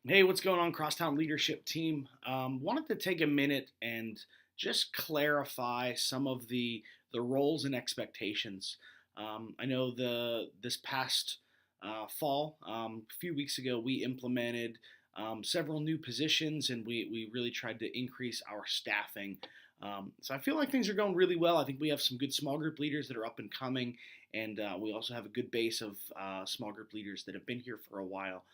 Hey, what's going on, Crosstown leadership team? Wanted to take a minute and just clarify some of the roles and expectations. I know the this past fall, a few weeks ago, we implemented several new positions, and we really tried to increase our staffing. So I feel like things are going really well. I think we have some good small group leaders that are up and coming, and we also have a good base of small group leaders that have been here for a while.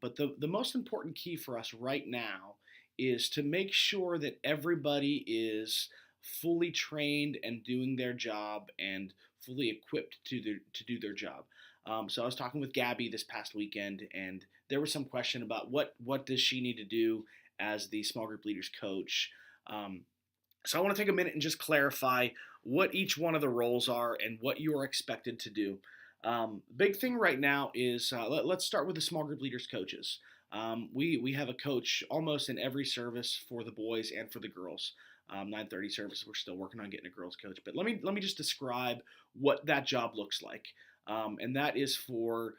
But the most important key for us right now is to make sure that everybody is fully trained and doing their job and fully equipped to do their job. So I was talking with Gabby this past weekend, and there was some question about what does she need to do as the small group leaders coach. Um, so I want to take a minute and just clarify what each one of the roles are and what you are expected to do. Big thing right now is let's start with the small group leaders coaches. We have a coach almost in every service for the boys and for the girls. 9:30 service. We're still working on getting a girls coach, but let me just describe what that job looks like. And that is for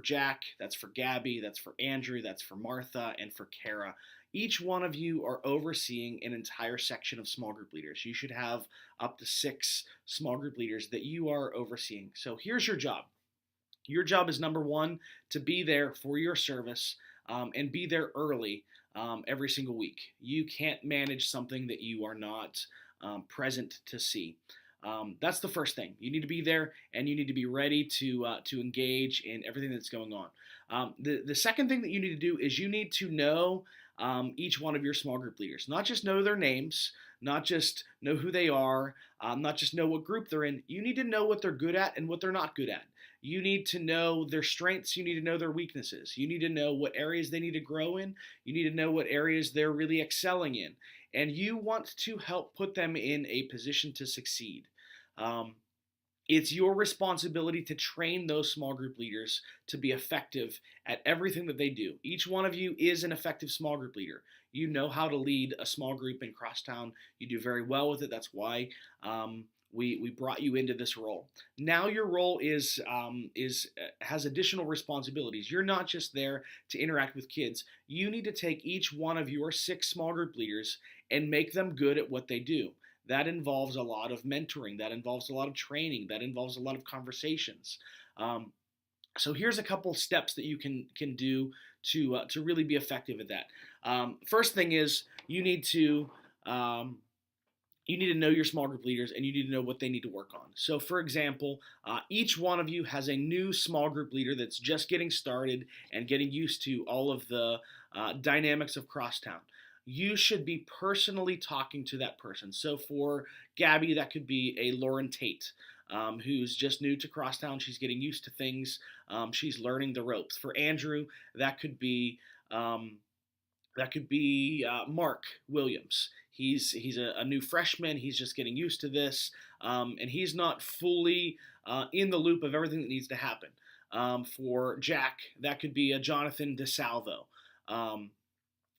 Jack, that's for Gabby, that's for Andrew, that's for Martha, and for Kara. Each one of you are overseeing an entire section of small group leaders. You should have up to 6 small group leaders that you are overseeing. So here's your job. Your job is number one, to be there for your service and be there early every single week. You can't manage something that you are not present to see. That's the first thing. You need to be there, and you need to be ready to engage in everything that's going on. The second thing that you need to do is you need to know each one of your small group leaders. Not just know their names, not just know who they are, not just know what group they're in. You need to know what they're good at and what they're not good at. You need to know their strengths. You need to know their weaknesses. You need to know what areas they need to grow in. You need to know what areas they're really excelling in. And you want to help put them in a position to succeed. Um, it's your responsibility to train those small group leaders to be effective at everything that they do. Each one of you is an effective small group leader. You know how to lead a small group in Crosstown. You do very well with it. That's why we brought you into this role. Now your role is has additional responsibilities. You're not just there to interact with kids. You need to take each one of your 6 small group leaders and make them good at what they do. That involves a lot of mentoring. That involves a lot of training. That involves a lot of conversations. Um, so here's a couple steps that you can do to really be effective at that. First thing is um, you need to know your small group leaders, and you need to know what they need to work on. So, for example, each one of you has a new small group leader that's just getting started and getting used to all of the dynamics of Crosstown. You should be personally talking to that person. So, for Gabby, that could be a Lauren Tate. Who's just new to Crosstown. She's getting used to things. She's learning the ropes. For Andrew, that could be um, Mark Williams. He's a new freshman. He's just getting used to this, and he's not fully in the loop of everything that needs to happen. For Jack, that could be a Jonathan DeSalvo. Um,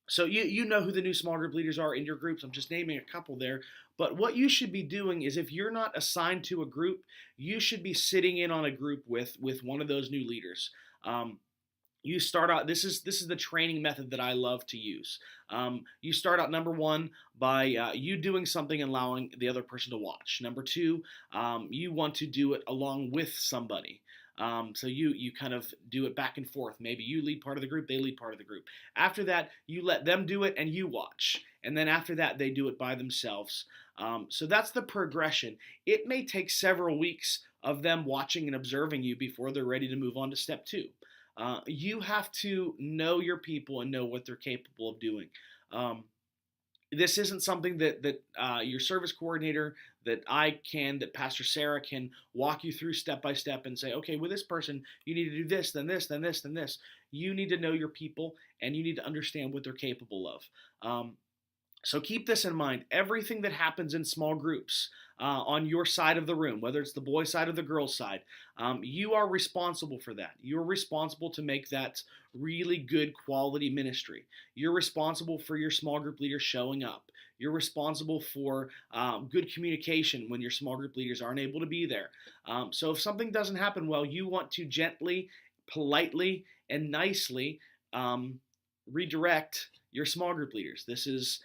so you know who the new small group leaders are in your groups. I'm just naming a couple there. But what you should be doing is, if you're not assigned to a group, you should be sitting in on a group with one of those new leaders. Um, you start out, this is the training method that I love to use. You start out, number one, by you doing something and allowing the other person to watch. Number two, you want to do it along with somebody. So you kind of do it back and forth. Maybe you lead part of the group, they lead part of the group. After that, you let them do it and you watch. And then after that, they do it by themselves. So that's the progression. It may take several weeks of them watching and observing you before they're ready to move on to step two. You have to know your people and know what they're capable of doing. Um, this isn't something that your service coordinator, that Pastor Sarah can walk you through step by step and say, okay, with this person, you need to do this, then this, then this, then this. You need to know your people, and you need to understand what they're capable of. So keep this in mind. Everything that happens in small groups on your side of the room, whether it's the boy side or the girl side, you are responsible for that. You're responsible to make that really good quality ministry. You're responsible for your small group leaders showing up. You're responsible for good communication when your small group leaders aren't able to be there. So if something doesn't happen well, you want to gently, politely, and nicely um, redirect your small group leaders. This is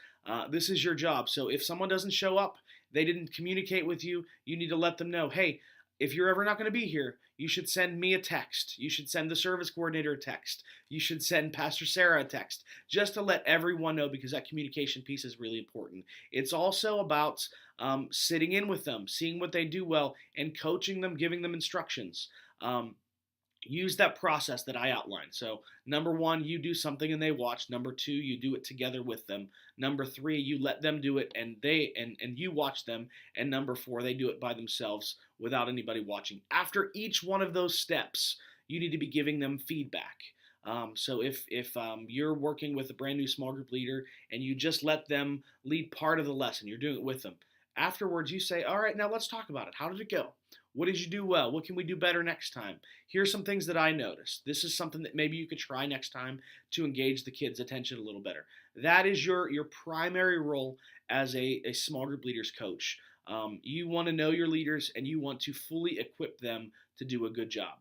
your job. So if someone doesn't show up, they didn't communicate with you, you need to let them know, hey, if you're ever not going to be here, you should send me a text. You should send the service coordinator a text. You should send Pastor Sarah a text, just to let everyone know, because that communication piece is really important. It's also about sitting in with them, seeing what they do well, and coaching them, giving them instructions. Use that process that I outlined. So, number one, you do something and they watch. Number two, you do it together with them. Number three, you let them do it and you watch them. And number four, they do it by themselves without anybody watching. After each one of those steps, you need to be giving them feedback. So if you're working with a brand new small group leader and you just let them lead part of the lesson, you're doing it with them. Afterwards, you say, all right, now let's talk about it. How did it go? What did you do well? What can we do better next time? Here's some things that I noticed. This is something that maybe you could try next time to engage the kids' attention a little better. That is your primary role as a small group leaders coach. You want to know your leaders and you want to fully equip them to do a good job.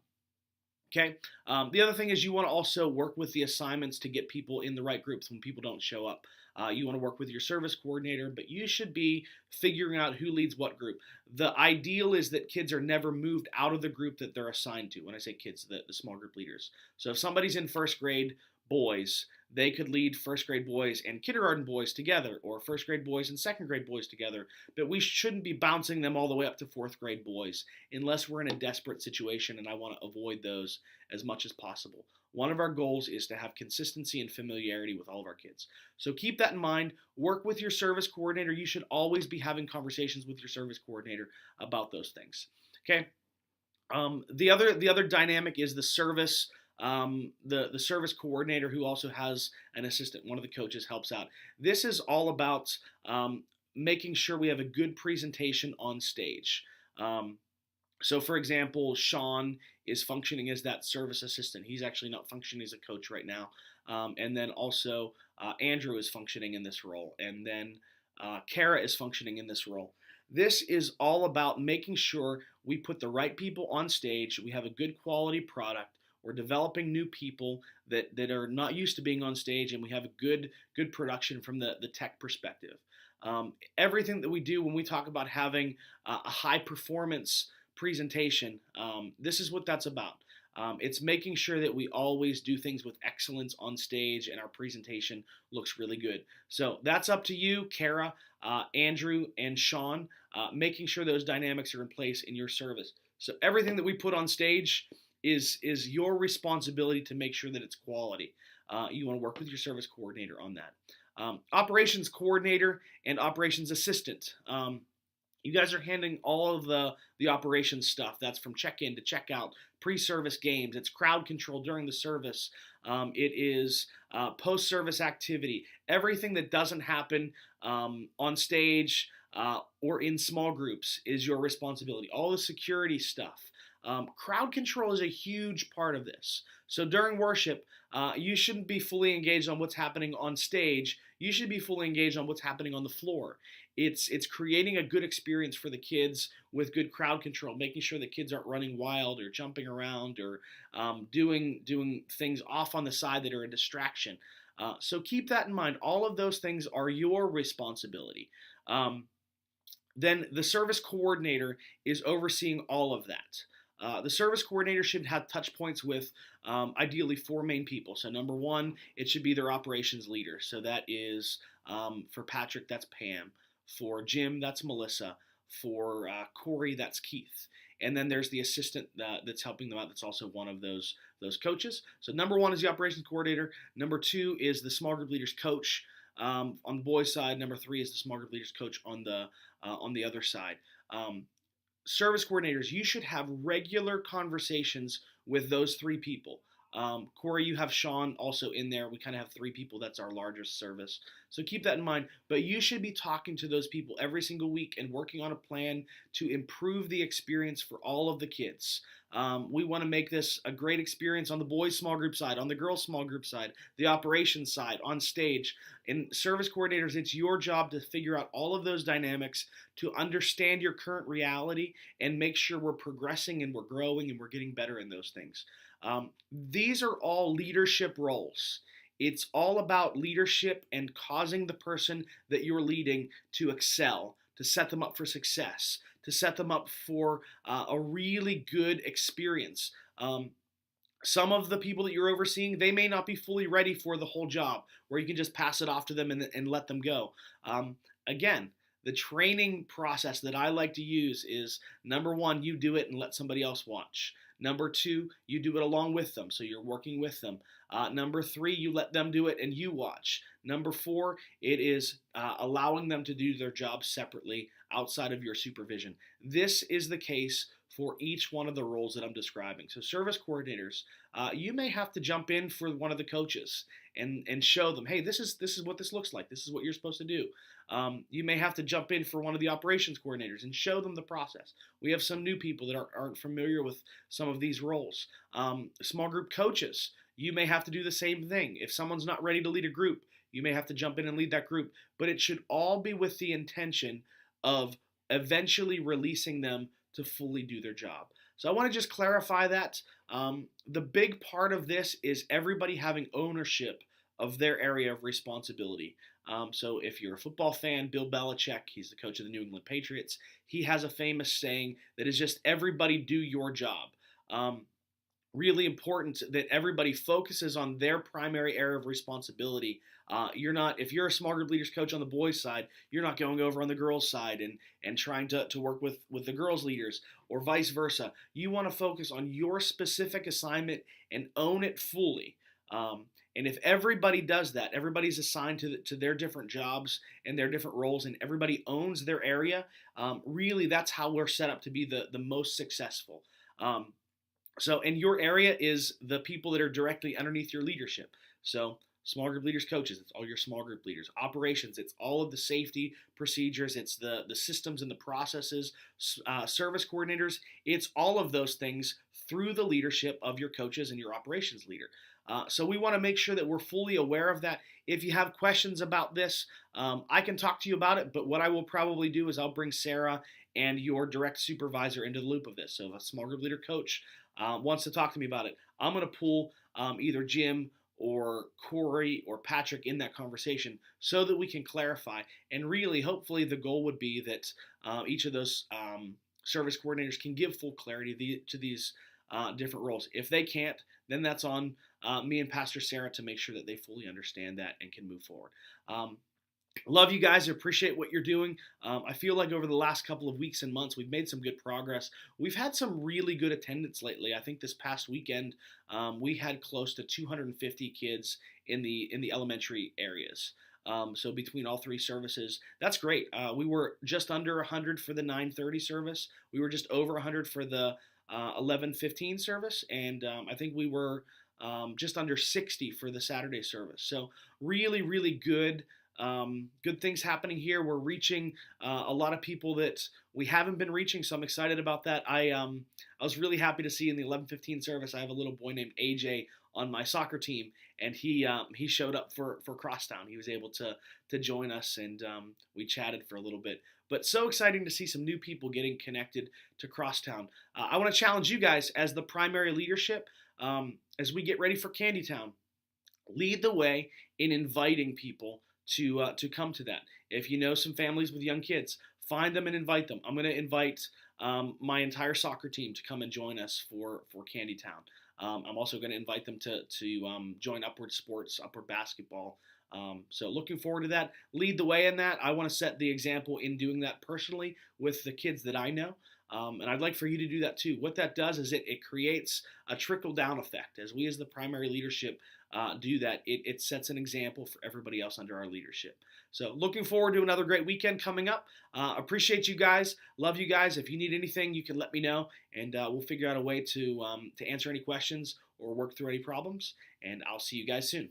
Okay. The other thing is you want to also work with the assignments to get people in the right groups when people don't show up. You want to work with your service coordinator, but you should be figuring out who leads what group. The ideal is that kids are never moved out of the group that they're assigned to. When I say kids, the small group leaders. So if somebody's in first grade boys, they could lead first grade boys and kindergarten boys together, or first grade boys and second grade boys together, but we shouldn't be bouncing them all the way up to fourth grade boys unless we're in a desperate situation, and I want to avoid those as much as possible. One of our goals is to have consistency and familiarity with all of our kids. So keep that in mind. Work with your service coordinator. You should always be having conversations with your service coordinator about those things. Okay. The other dynamic is the service. The service coordinator, who also has an assistant. One of the coaches helps out. This is all about making sure we have a good presentation on stage. So, for example, Sean is functioning as that service assistant. He's actually not functioning as a coach right now. And then also Andrew is functioning in this role. And then Kara is functioning in this role. This is all about making sure we put the right people on stage. We have a good quality product. We're developing new people that are not used to being on stage, and we have a good production from the tech perspective. Everything that we do when we talk about having a high performance presentation, this is what that's about. It's making sure that we always do things with excellence on stage and our presentation looks really good. So that's up to you, Kara, Andrew, and Sean, making sure those dynamics are in place in your service. So everything that we put on stage is your responsibility to make sure that it's quality. You want to work with your service coordinator on that. Operations coordinator and operations assistant. You guys are handling all of the operations stuff. That's from check-in to check-out, pre-service games. It's crowd control during the service. It is post-service activity. Everything that doesn't happen on stage or in small groups is your responsibility. All the security stuff. Crowd control is a huge part of this. So during worship, you shouldn't be fully engaged on what's happening on stage. You should be fully engaged on what's happening on the floor. It's creating a good experience for the kids with good crowd control, making sure the kids aren't running wild or jumping around or doing things off on the side that are a distraction. So keep that in mind. All of those things are your responsibility. Then the service coordinator is overseeing all of that. The service coordinator should have touch points with ideally 4 main people. So number one, it should be their operations leader. So that is for Patrick, that's Pam. For Jim, that's Melissa. For Corey, that's Keith. And then there's the assistant that's helping them out. That's also one of those coaches. So number one is the operations coordinator. Number 2 is the small group leaders coach on the boys' side. Number 3 is the small group leaders coach on the other side. Service coordinators, you should have regular conversations with those 3 people. Corey, you have Sean also in there. We kind of have 3 people. That's our largest service. So keep that in mind. But you should be talking to those people every single week and working on a plan to improve the experience for all of the kids. We want to make this a great experience on the boys' small group side, on the girls' small group side, the operations side, on stage. And service coordinators, it's your job to figure out all of those dynamics, to understand your current reality and make sure we're progressing and we're growing and we're getting better in those things. These are all leadership roles. It's all about leadership and causing the person that you're leading to excel, to set them up for success, to set them up for a really good experience. Some of the people that you're overseeing, they may not be fully ready for the whole job where you can just pass it off to them and let them go. Again, the training process that I like to use is number one, you do it and let somebody else watch. Number two, you do it along with them, so you're working with them. Number three, you let them do it and you watch. Number four, it is allowing them to do their job separately outside of your supervision. This is the case for each one of the roles that I'm describing. So service coordinators, you may have to jump in for one of the coaches and show them, hey, this is what this looks like. This is what you're supposed to do. You may have to jump in for one of the operations coordinators and show them the process. We have some new people that aren't familiar with some of these roles. Small group coaches, you may have to do the same thing. If someone's not ready to lead a group, you may have to jump in and lead that group. But it should all be with the intention of eventually releasing them to fully do their job. So I want to just clarify that. The big part of this is everybody having ownership of their area of responsibility. So if you're a football fan, Bill Belichick, he's the coach of the New England Patriots, he has a famous saying that is just everybody do your job. Really important that everybody focuses on their primary area of responsibility. If you're a small group leaders coach on the boys side, you're not going over on the girls side and trying to work with the girls leaders or vice versa. You want to focus on your specific assignment and own it fully. And if everybody does that, everybody's assigned to their different jobs and their different roles, and everybody owns their area, really that's how we're set up to be the most successful. And your area is the people that are directly underneath your leadership. So small group leaders coaches, it's all your small group leaders. Operations, it's all of the safety procedures, it's the systems and the processes. Service coordinators, it's all of those things through the leadership of your coaches and your operations leader. So we want to make sure that we're fully aware of that. If you have questions about this, I can talk to you about it, but what I will probably do is I'll bring Sarah and your direct supervisor into the loop of this. So if a small group leader coach wants to talk to me about it, I'm going to pull either Jim or Corey or Patrick in that conversation so that we can clarify. And really, hopefully, the goal would be that each of those service coordinators can give full clarity to these different roles. If they can't, then that's on me and Pastor Sarah to make sure that they fully understand that and can move forward. Love you guys. I appreciate what you're doing. I feel like over the last couple of weeks and months, we've made some good progress. We've had some really good attendance lately. I think this past weekend, we had close to 250 kids in the elementary areas. So between all three services, that's great. We were just under 100 for the 9:30 service. We were just over 100 for the 11:15 service, and I think we were just under 60 for the Saturday service. So really, really good. Good things happening here. We're reaching a lot of people that we haven't been reaching, so I'm excited about that. I was really happy to see in the 11:15 service, I have a little boy named AJ on my soccer team, and he showed up for Crosstown. He was able to join us, and we chatted for a little bit. But so exciting to see some new people getting connected to Crosstown. I want to challenge you guys as the primary leadership as we get ready for Candytown. Lead the way in inviting people to come to that. If you know some families with young kids, find them and invite them. I'm going to invite my entire soccer team to come and join us for Candytown. I'm also going to invite them to join Upward Sports, Upward Basketball. So looking forward to that. Lead the way in that. I want to set the example in doing that personally with the kids that I know. And I'd like for you to do that too. What that does is it creates a trickle-down effect. As we as the primary leadership do that, it sets an example for everybody else under our leadership. So looking forward to another great weekend coming up. Appreciate you guys. Love you guys. If you need anything, you can let me know, and we'll figure out a way to answer any questions or work through any problems. And I'll see you guys soon.